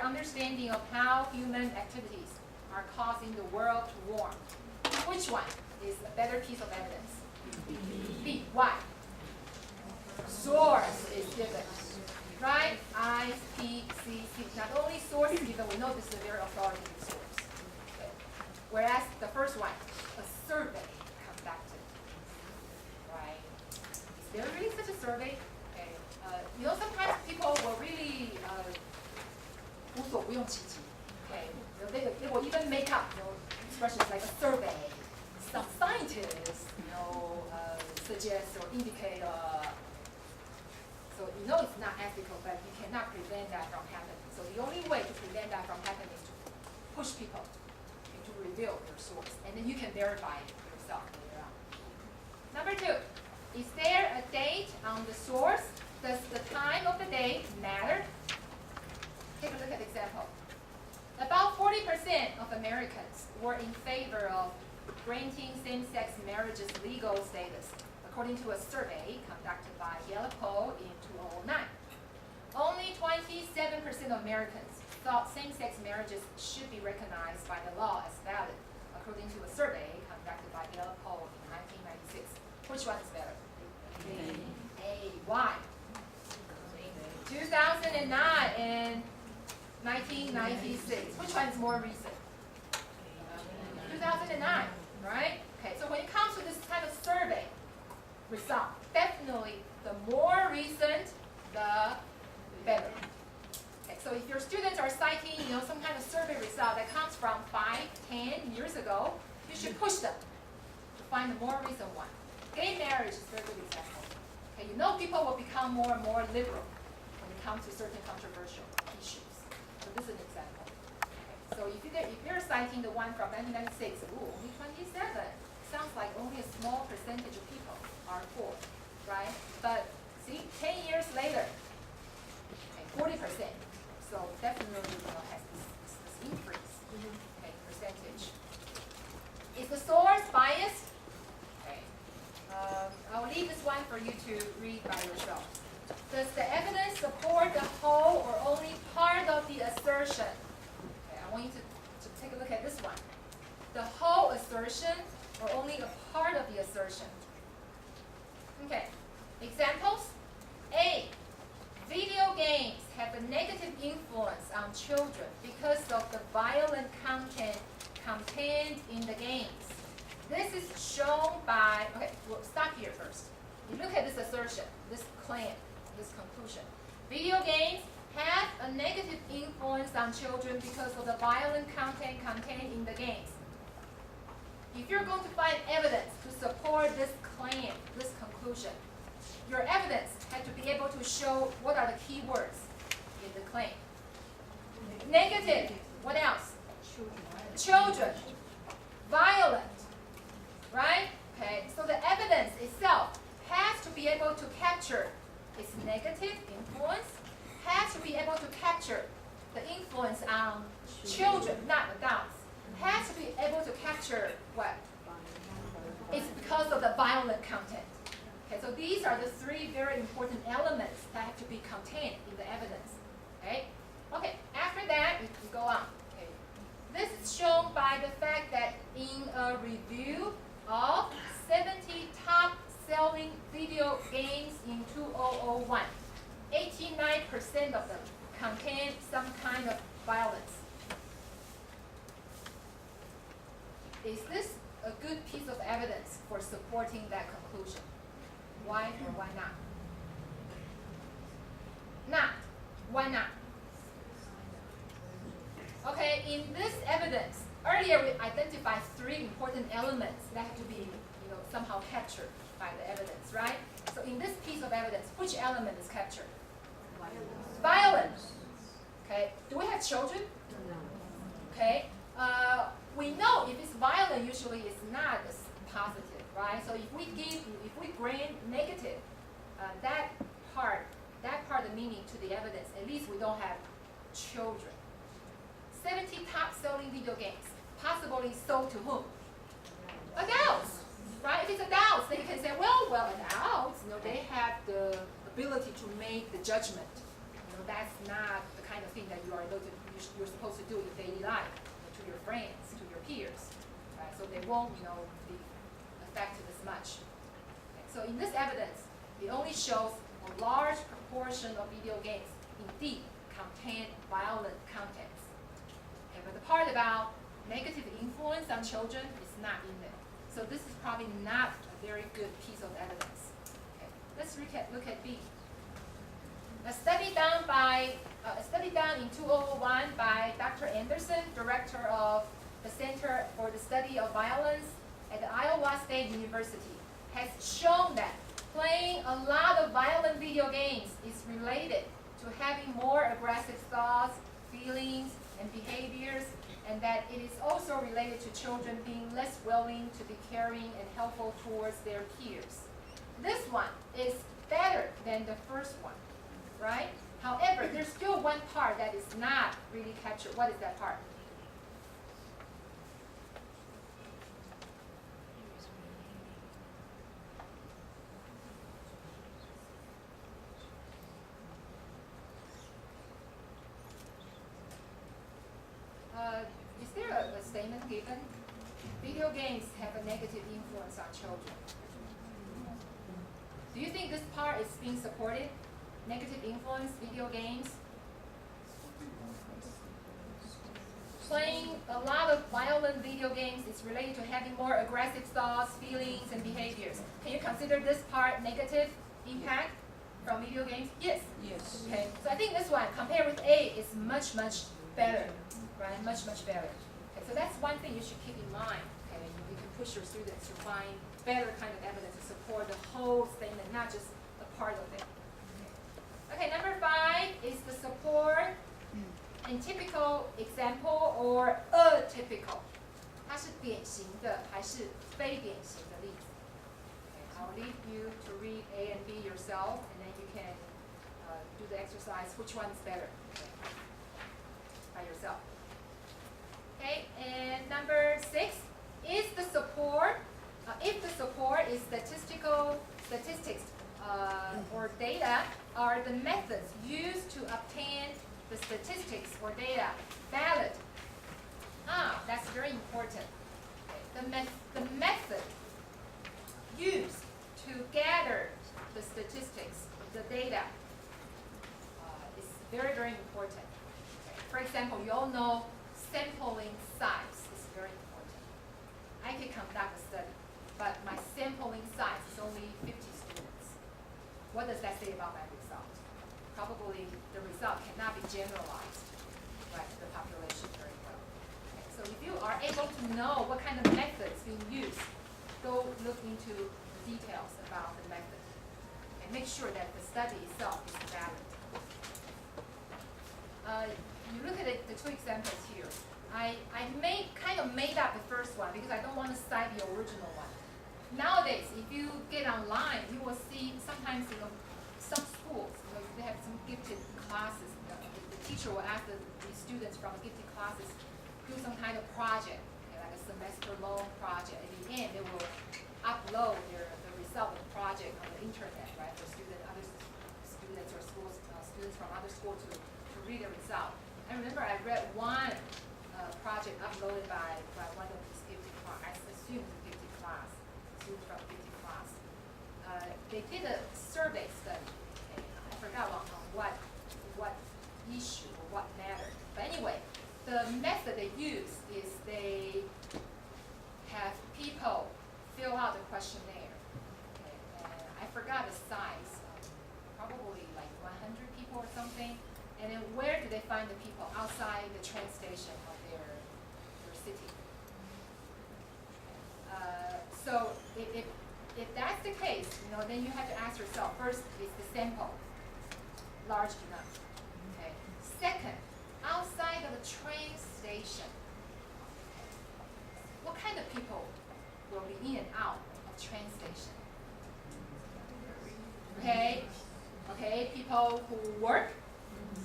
understanding of how human activities are causing the world to warm. Which one is a better piece of evidence? B. Why? Source is given. Right? I, P, C, C. Not only source is given, we know this is a very authoritative source. Okay. Whereas the first one, a survey conducted. Right? Is there really such a survey? Okay. Sometimes people will really 无所不用其极. Okay. They will even make up expressions like a survey. Some scientists, suggest or indicate. So it's not ethical, but you cannot prevent that from happening. So the only way to prevent that from happening is to push people to reveal their source, and then you can verify it yourself later on. Number 2, is there a date on the source? Does the time of the date matter? Take a look at the example. About 40% of Americans were in favor of granting same-sex marriage's legal status, according to a survey conducted by Gallup poll in 2009. Only 27% of Americans thought same-sex marriages should be recognized by the law as valid, according to a survey conducted by Gallup poll in 1996. Which one is better? A. Why? 2009 and 1996. Which one is more recent? 2009, right? Okay, so when it comes to this kind of survey result, definitely the more recent, the better. Okay, so if your students are citing, some kind of survey result that comes from 5, 10 years ago, you should push them to find the more recent one. Gay marriage is a very good example. Okay, people will become more and more liberal when it comes to certain controversial issues. So this is an example. Okay, so if you're citing the one from 1996, only 27, sounds like only a small percentage of people are for, right? But see, 10 years later, okay, 40%. So definitely has this increase, okay, percentage. Is the source biased? Okay, I'll leave this one for you to read by yourself. Does the evidence support the whole or only part of the assertion? Okay, I want you to take a look at this one. The whole assertion or only a part of the assertion? Okay, examples. A. Video games have a negative influence on children because of the violent content contained in the games. This is shown by, okay, we'll stop here first. You look at this assertion, this claim, this conclusion. Video games have a negative influence on children because of the violent content contained in the games. If you're going to find evidence to support this claim, this conclusion, your evidence had to be able to show what are the key words in the claim. Negative. What else? Children. Violent. Right? Okay. So the evidence itself has to be able to capture its negative influence, has to be able to capture the influence on children, not adults. Has to be able to capture what? It's because of the violent content. Okay, so these are the 3 very important elements that have to be contained in the evidence. Okay, okay. After that, we go on. Okay. This is shown by the fact that in a review of 70 top-selling video games in 2001, 89% of them contain some kind of violence. Is this a good piece of evidence for supporting that conclusion? Why or why not? Not. Why not? Okay, in this evidence, earlier we identified 3 important elements that have to be, somehow captured by the evidence, right? So in this piece of evidence, which element is captured? Violence. Okay. Do we have children? No. Okay. We know if it's violent, usually it's not as positive, right? So if we grant negative, that part of the meaning to the evidence, at least we don't have children. 70 top-selling video games, possibly sold to whom? Adults, right? If it's adults, then you can say, well, adults, they have the ability to make the judgment. That's not the kind of thing that you're supposed to do in daily life, to your friends, to your peers, right? So they won't, be affected as much. Okay. So in this evidence, it only shows a large proportion of video games indeed contain violent contents. Okay, but the part about negative influence on children is not in there. So this is probably not a very good piece of evidence. Okay, let's look at B. A study done in 2001 by Dr. Anderson, director of the Center for the Study of Violence at the Iowa State University, has shown that playing a lot of violent video games is related to having more aggressive thoughts, feelings, and behaviors, and that it is also related to children being less willing to be caring and helpful towards their peers. This one is better than the first one, right? However, there's still one part that is not really captured. What is that part? Is there a statement given? Video games have a negative influence on children. Do you think this part is being supported? Negative influence, video games? Playing a lot of violent video games is related to having more aggressive thoughts, feelings, and behaviors. Can you consider this part negative impact from video games? Yes. Yes. Okay. So I think this one, compared with A, is much, much better. Right? Much, much better. Okay, so that's one thing you should keep in mind. Okay, you can push your students to find better kind of evidence to support the whole statement, not just a part of it. Okay, number 5 is the support in typical example or atypical. 它是典型的还是非典型的例子？ Okay, I'll leave you to read A and B yourself, and then you can do the exercise. Which one is better? Okay, by yourself. Okay, and number 6 is the support. If the support is statistics or data, are the methods used to obtain the statistics or data valid? That's very important. Okay. The method used to gather the statistics, the data, is very, very important. Okay. For example, you all know sampling size is very important. I can conduct a study, but my sampling size is only 50 students. What does that say about my result? Probably the result cannot be generalized, right, to the population very well. Okay, so if you are able to know what kind of methods being used, go look into details about the method and make sure that the study itself is valid. You look at the 2 examples here. I kind of made up the first one because I don't want to cite the original one. Nowadays, if you get online, you will see sometimes some schools, they have some gifted classes. The teacher will ask the students from gifted classes do some kind of project, okay, like a semester-long project. At the end, they will upload the result of the project on the internet, right, for other students or students from other schools to read the result. I remember I read one project uploaded by one of these gifted class. I assume it's a gifted class, students from gifted class. They did a survey study. Okay? I forgot on what issue or what matter. But anyway, the method they use is they have people fill out the questionnaire. Okay? And I forgot the size, probably like 100 people or something. And then where do they find the people? Outside the train station of their city. So if that's the case, then you have to ask yourself, first, is the sample large enough? Okay. Second, outside of the train station, what kind of people will be in and out of train station? Okay, people who work,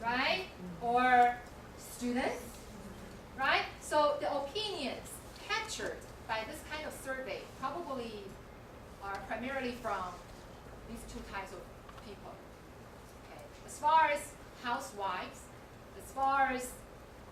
right? Or students, right? So the opinions captured by this kind of survey probably are primarily from these 2 types of people. Okay. As far as housewives, as far as